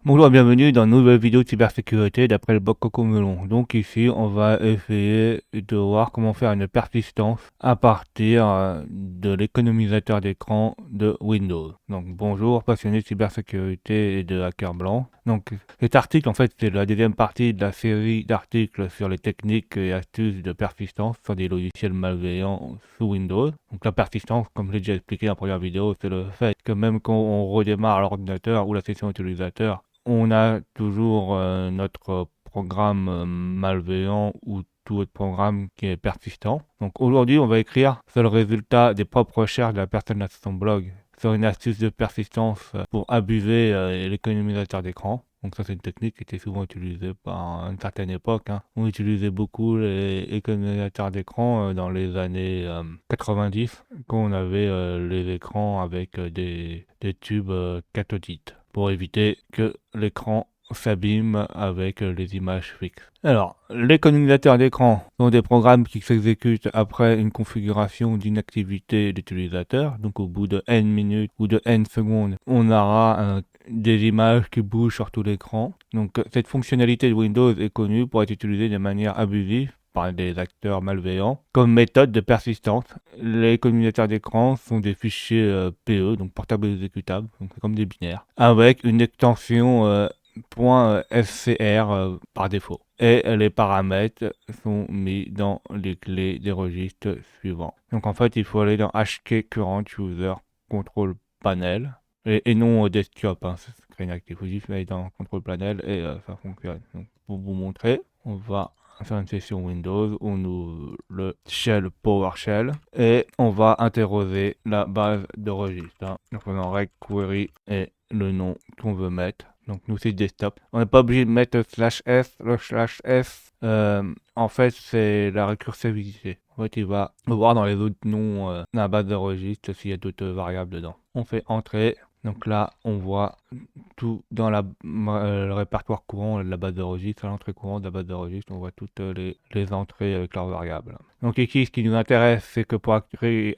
Bonjour et bienvenue dans une nouvelle vidéo de cybersécurité d'après le blog Cocomelon. Donc ici, on va essayer de voir comment faire une persistance à partir de l'économisateur d'écran de Windows. Donc bonjour passionnés de cybersécurité et de hackers blancs. Donc cet article en fait c'est la deuxième partie de la série d'articles sur les techniques et astuces de persistance sur des logiciels malveillants sous Windows. Donc la persistance, comme je l'ai déjà expliqué dans la première vidéo, c'est le fait que même quand on redémarre l'ordinateur ou la session utilisateur, on a toujours notre programme malveillant ou tout autre programme qui est persistant. Donc aujourd'hui, on va écrire sur le résultat des propres recherches de la personne à son blog sur une astuce de persistance pour abuser l'économisateur d'écran. Donc ça, c'est une technique qui était souvent utilisée par une certaine époque. On utilisait beaucoup les économisateurs d'écran dans les années 90, quand on avait les écrans avec des tubes cathodites, pour éviter que l'écran s'abîme avec les images fixes. Alors, les communicateurs d'écran sont des programmes qui s'exécutent après une configuration d'inactivité d'utilisateur. Donc au bout de N minutes ou de N secondes, on aura des images qui bougent sur tout l'écran. Donc cette fonctionnalité de Windows est connue pour être utilisée de manière abusive par des acteurs malveillants comme méthode de persistance. Les communicateurs d'écran sont des fichiers PE, donc portables exécutables, donc c'est comme des binaires, avec une extension .scr par défaut. Et les paramètres sont mis dans les clés des registres suivants. Donc en fait, il faut aller dans HK Current User Control Panel et non au desktop, c'est screen active. Il faut juste aller dans Control Panel et ça fonctionne. Donc pour vous montrer, on va faire une session Windows, on ouvre le shell PowerShell et on va interroger la base de registre. Donc on en règle query et le nom qu'on veut mettre. Donc nous c'est desktop. On n'est pas obligé de mettre /s. Le /s, en fait, c'est la récursivité. En fait, il va voir dans les autres noms de la base de registre s'il y a d'autres variables dedans. On fait entrer. Donc là, on voit tout dans le répertoire courant de la base de registre, à l'entrée courante de la base de registre, on voit toutes les entrées avec leurs variables. Donc ici, ce qui nous intéresse, c'est que pour activer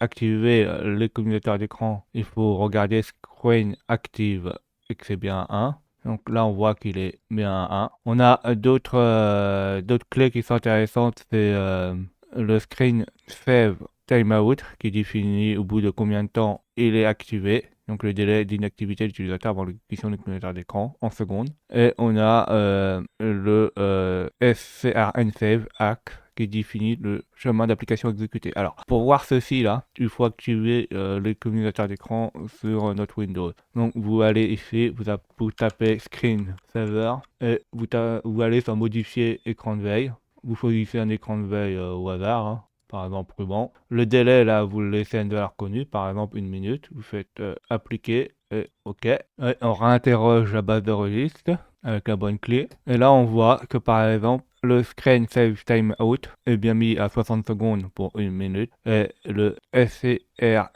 les communicateurs d'écran, il faut regarder Screen Active et que c'est bien 1. Donc là, on voit qu'il est bien 1. On a d'autres clés qui sont intéressantes, c'est le Screen Save Timeout qui définit au bout de combien de temps il est activé. Donc le délai d'inactivité de l'utilisateur avant l'acquisition du communicateurs d'écran en secondes. Et on a le SCRNSave Hack qui définit le chemin d'application exécuté. Alors, pour voir ceci là, il faut activer les communicateurs d'écran sur notre Windows. Donc, vous allez ici, vous tapez Screen Saver et vous allez sur Modifier écran de veille. Vous choisissez un écran de veille au hasard, par exemple ruban. Le délai là, vous le laissez à une valeur connue, par exemple 1 minute. Vous faites appliquer et OK. Et on réinterroge la base de registre avec la bonne clé. Et là, on voit que par exemple, le Screen Save Timeout est bien mis à 60 secondes pour 1 minute. Et le scrnsave.x,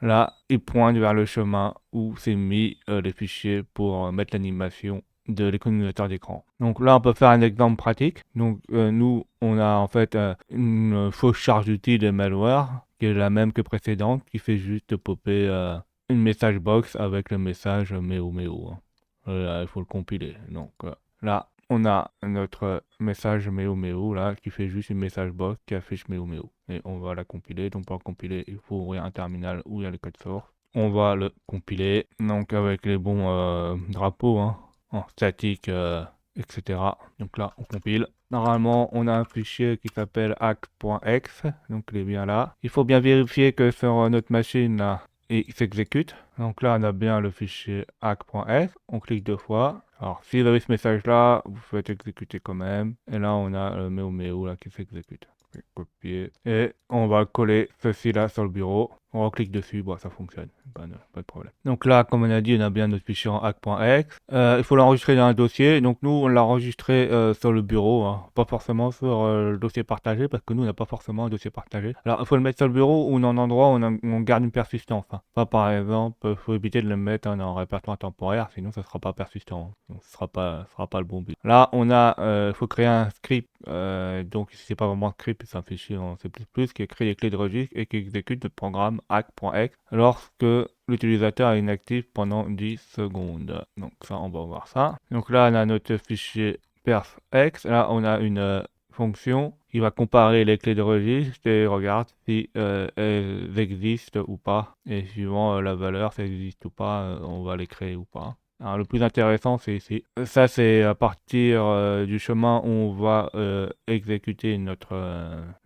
là, il pointe vers le chemin où c'est mis les fichiers pour mettre l'animation de l'économisateur d'écran. Donc là, on peut faire un exemple pratique. Donc nous, on a en fait une fausse charge utile de malware qui est la même que précédente, qui fait juste popper une message box avec le message méo méo. Là, il faut le compiler. Donc là, on a notre message méo méo là qui fait juste une message box qui affiche méo méo. Et on va la compiler. Donc pour la compiler, il faut ouvrir un terminal où il y a le code source. On va le compiler donc avec les bons drapeaux en statique, etc. Donc là, on compile. Normalement, on a un fichier qui s'appelle hack.exe, donc il est bien là. Il faut bien vérifier que sur notre machine là, il s'exécute. Donc là, on a bien le fichier hack.exe. On clique 2 fois. Alors, si vous avez ce message-là, vous faites exécuter quand même. Et là, on a le méo là qui s'exécute. Copier. Et on va coller ceci là sur le bureau. On clique dessus, bon, ça fonctionne, pas de problème. Donc là, comme on a dit, on a bien notre fichier en hack.exe. Il faut l'enregistrer dans un dossier. Donc nous, on l'a enregistré sur le bureau, pas forcément sur le dossier partagé, parce que nous, on n'a pas forcément un dossier partagé. Alors, il faut le mettre sur le bureau ou dans un endroit où on garde une persistance. Pas par exemple, il faut éviter de le mettre dans un répertoire temporaire, sinon ça ne sera pas persistant. Donc ce sera pas le bon but. Là, il faut créer un script. Donc si c'est pas vraiment un script, c'est un fichier en C++ qui crée les clés de registre et qui exécute le programme hack.exe lorsque l'utilisateur est inactif pendant 10 secondes. Donc ça, on va voir ça. Donc là, on a notre fichier perfx. Là, on a une fonction qui va comparer les clés de registre et regarde si elles existent ou pas. Et suivant la valeur, si elles existent ou pas, on va les créer ou pas. Alors, le plus intéressant, c'est ici. Ça, c'est à partir du chemin où on va exécuter notre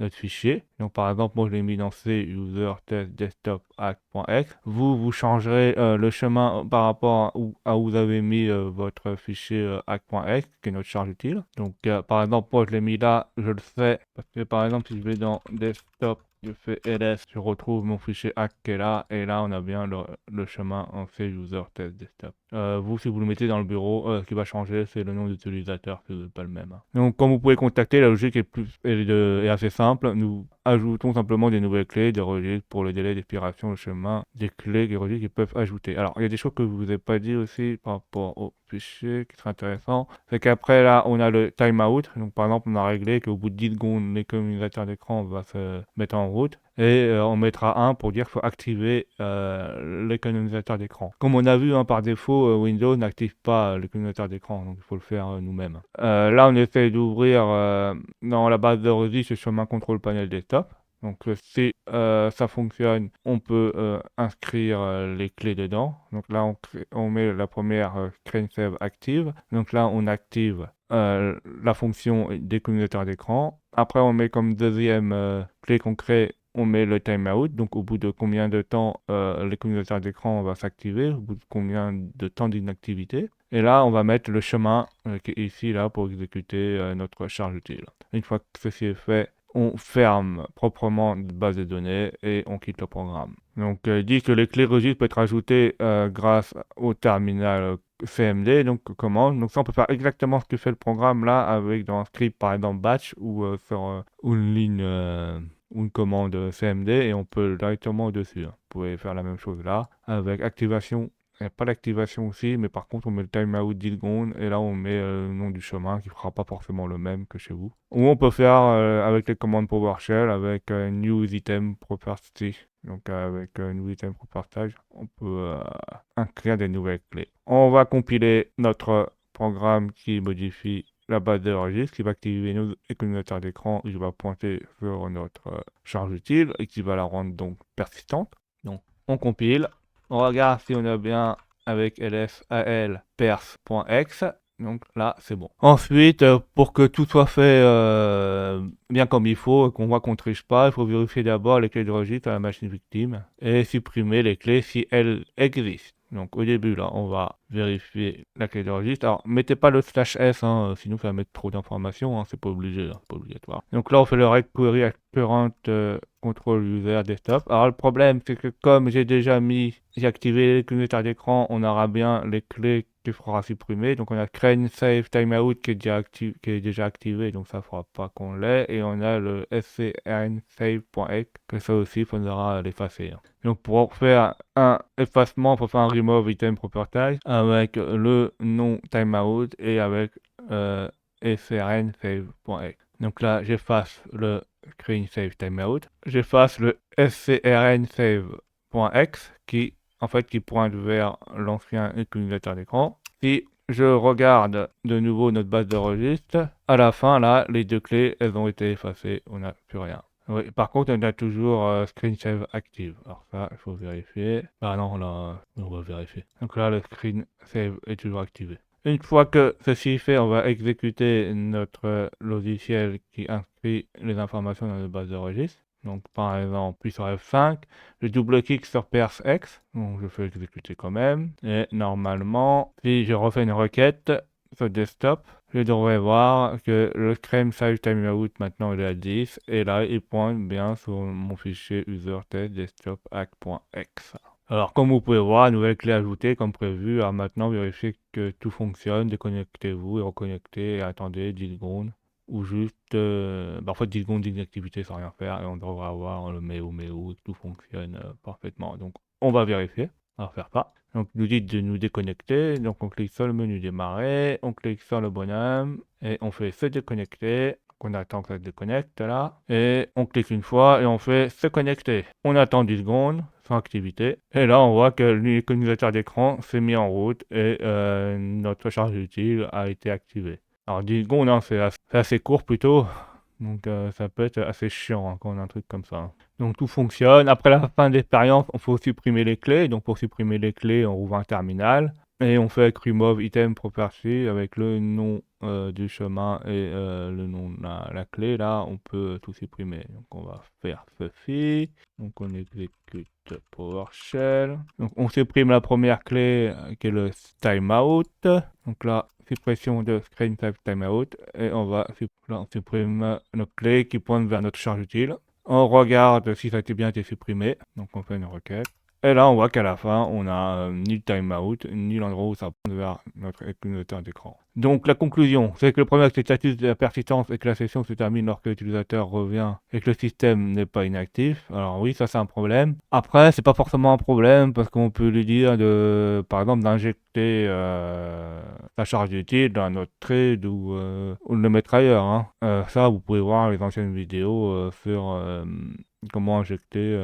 fichier. Donc, par exemple, moi, je l'ai mis dans C user test desktop act.x. Vous changerez le chemin par rapport à où vous avez mis votre fichier act.x, qui est notre charge utile. Donc, par exemple, moi, je l'ai mis là, je le sais, parce que par exemple, si je vais dans desktop, je fais ls, je retrouve mon fichier hack qui est là, et là on a bien le chemin en C user test desktop. Vous, si vous le mettez dans le bureau, ce qui va changer, c'est le nom d'utilisateur, si vous n'êtes pas le même. Donc, comme vous pouvez contacter, la logique est assez simple. Nous ajoutons simplement des nouvelles clés, des registres pour le délai d'expiration, le chemin, des clés, des registres qui peuvent ajouter. Alors, il y a des choses que je vous ai pas dit aussi par rapport au fichier qui serait intéressant. C'est qu'après, là, on a le timeout. Donc, par exemple, on a réglé qu'au bout de 10 secondes, l'économiseur d'écran va se mettre en route. Et on mettra 1 pour dire qu'il faut activer l'économisateur d'écran. Comme on a vu, par défaut, Windows n'active pas l'économisateur d'écran, donc il faut le faire nous-mêmes. Là, on essaie d'ouvrir dans la base de registre le chemin contrôle panel desktop. Donc si ça fonctionne, on peut inscrire les clés dedans. Donc là, on met la première screen save active. Donc là, on active la fonction d'économisateur d'écran. Après, on met comme deuxième clé qu'on crée, on met le timeout, donc au bout de combien de temps l'économisateur d'écran va s'activer, au bout de combien de temps d'inactivité. Et là, on va mettre le chemin qui est ici là pour exécuter notre charge utile. Une fois que ceci est fait, on ferme proprement la base de données et on quitte le programme. Donc, il dit que les clés registres peuvent être ajoutées grâce au terminal CMD, donc commande. Donc ça, on peut faire exactement ce que fait le programme là avec dans un script par exemple batch ou sur une ligne ou une commande CMD et on peut directement au-dessus. Vous pouvez faire la même chose là avec activation. Il n'y a pas d'activation aussi, mais par contre on met le timeout 10 secondes et là on met le nom du chemin qui ne fera pas forcément le même que chez vous. Ou on peut faire avec les commandes PowerShell avec new item property. Donc avec new item property, on peut inscrire des nouvelles clés. On va compiler notre programme qui modifie la base de registre, qui va activer nos économisateurs d'écran, qui va pointer sur notre charge utile et qui va la rendre donc persistante. Donc on compile, on regarde si on a bien avec lsal pers.x. Donc là, c'est bon. Ensuite, pour que tout soit fait bien comme il faut, qu'on voit qu'on ne triche pas, il faut vérifier d'abord les clés de registre à la machine victime et supprimer les clés si elles existent. Donc au début, là, on va vérifier la clé de registre. Alors, mettez pas le /s, sinon ça va mettre trop d'informations, c'est pas obligé, c'est pas obligatoire. Donc là, on fait le rect query current control user desktop. Alors le problème, c'est que comme j'ai activé les clignotateurs d'écran, on aura bien les clés qu'il faudra supprimer. Donc on a screen save timeout qui est déjà activé, donc ça ne fera pas qu'on l'ait. Et on a le scrnsave.exe que ça aussi, il faudra l'effacer. Donc pour faire un effacement, il faut faire un remove item property avec le nom timeout et avec scrnsave.exe. Donc là, j'efface le screen save timeout. J'efface le scrnsave.exe qui pointe vers l'ancien accumulateur d'écran. Si je regarde de nouveau notre base de registre, à la fin là, les deux clés, elles ont été effacées, on n'a plus rien. Oui, par contre, on a toujours screen save active. Alors ça, il faut vérifier. Ah non, là, on va vérifier. Donc là, le screen save est toujours activé. Une fois que ceci est fait, on va exécuter notre logiciel qui inscrit les informations dans notre base de registre. Donc par exemple, puis sur F5, je double-clique sur PersX, donc je fais exécuter quand même. Et normalement, si je refais une requête sur desktop, je devrais voir que le screen save timeout maintenant il est à 10 et là il pointe bien sur mon fichier user test desktop act.x. Alors, comme vous pouvez voir, nouvelle clé ajoutée comme prévu. Alors maintenant, vérifiez que tout fonctionne, déconnectez-vous et reconnectez et attendez 10 secondes. Ou juste, en fait, 10 secondes d'inactivité sans rien faire et on devrait avoir le méo, tout fonctionne parfaitement. Donc, on va vérifier, on va faire ça. Donc, nous dit de nous déconnecter. Donc, on clique sur le menu démarrer, on clique sur le bonhomme et on fait se déconnecter. On attend que ça se déconnecte là. Et on clique une fois et on fait se connecter. On attend 10 secondes sans activité. Et là, on voit que l'économisateur d'écran s'est mis en route et notre charge utile a été activée. Alors 10 secondes, hein, c'est assez court plutôt. Donc ça peut être assez chiant hein, quand on a un truc comme ça. Donc tout fonctionne. Après la fin de l'expérience, on faut supprimer les clés. Donc pour supprimer les clés, on ouvre un terminal. Et on fait avec remove item property avec le nom du chemin et le nom de la clé. Là, on peut tout supprimer. Donc on va faire ceci. Donc on exécute PowerShell. Donc on supprime la première clé qui est le timeout. Donc là, suppression de screen type timeout. Et là, on supprime nos clés qui pointent vers notre charge utile. On regarde si ça a bien été supprimé. Donc on fait une requête. Et là, on voit qu'à la fin, on a ni le timeout, ni l'endroit où ça pointe vers notre utilisateur d'écran. Donc, la conclusion, c'est que le problème avec le status de la persistance est que la session se termine lorsque l'utilisateur revient et que le système n'est pas inactif. Alors oui, ça c'est un problème. Après, c'est pas forcément un problème parce qu'on peut lui dire par exemple, d'injecter sa charge utile dans notre trade ou de le mettre ailleurs. Hein. Ça, vous pouvez voir les anciennes vidéos sur comment injecter.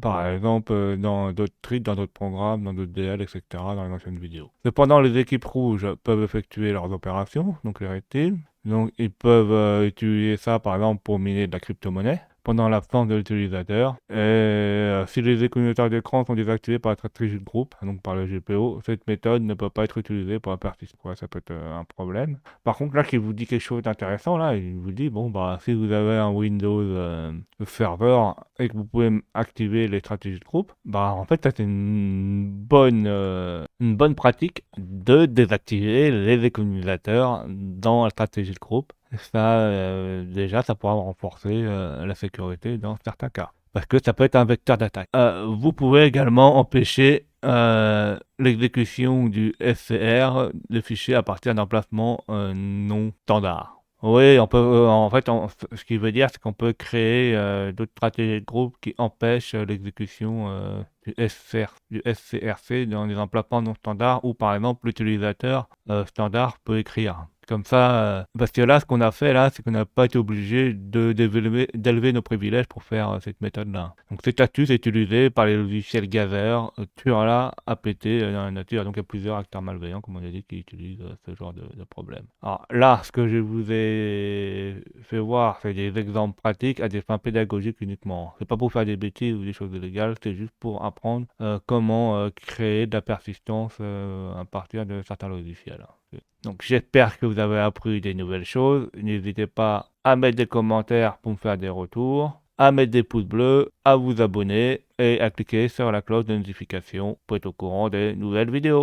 Par exemple, dans d'autres trades, dans d'autres programmes, dans d'autres DL, etc., dans les anciennes vidéos. Cependant, les équipes rouges peuvent effectuer leurs opérations, donc les red teams. Donc, ils peuvent utiliser ça, par exemple, pour miner de la crypto-monnaie pendant l'absence de l'utilisateur. Et si les économisateurs d'écran sont désactivés par la stratégie de groupe, donc par le GPO, cette méthode ne peut pas être utilisée pour la persistance. Ouais, ça peut être un problème. Par contre, là, qui vous dit quelque chose d'intéressant, là, il vous dit, bon, bah, si vous avez un Windows Server et que vous pouvez activer les stratégies de groupe, bah, en fait, ça, c'est une bonne pratique de désactiver les économisateurs dans la stratégie de groupe. Ça, déjà, ça pourra renforcer la sécurité dans certains cas. Parce que ça peut être un vecteur d'attaque. Vous pouvez également empêcher l'exécution du SCR, le fichier à partir d'emplacements non standards. Oui, on peut, en fait, ce qui veut dire, c'est qu'on peut créer d'autres stratégies de groupe qui empêchent l'exécution du SCRC dans des emplacements non standards où, par exemple, l'utilisateur standard peut écrire. Comme ça, parce que là, ce qu'on a fait là, c'est qu'on n'a pas été obligé d'élever nos privilèges pour faire cette méthode-là. Donc cette astuce est utilisée par les logiciels Gather, Turla, APT dans la nature. Donc il y a plusieurs acteurs malveillants, comme on a dit, qui utilisent ce genre de problème. Alors là, ce que je vous ai fait voir, c'est des exemples pratiques à des fins pédagogiques uniquement. C'est pas pour faire des bêtises ou des choses illégales, c'est juste pour apprendre comment créer de la persistance à partir de certains logiciels. Donc j'espère que vous avez appris des nouvelles choses. N'hésitez pas à mettre des commentaires pour me faire des retours, à mettre des pouces bleus, à vous abonner et à cliquer sur la cloche de notification pour être au courant des nouvelles vidéos.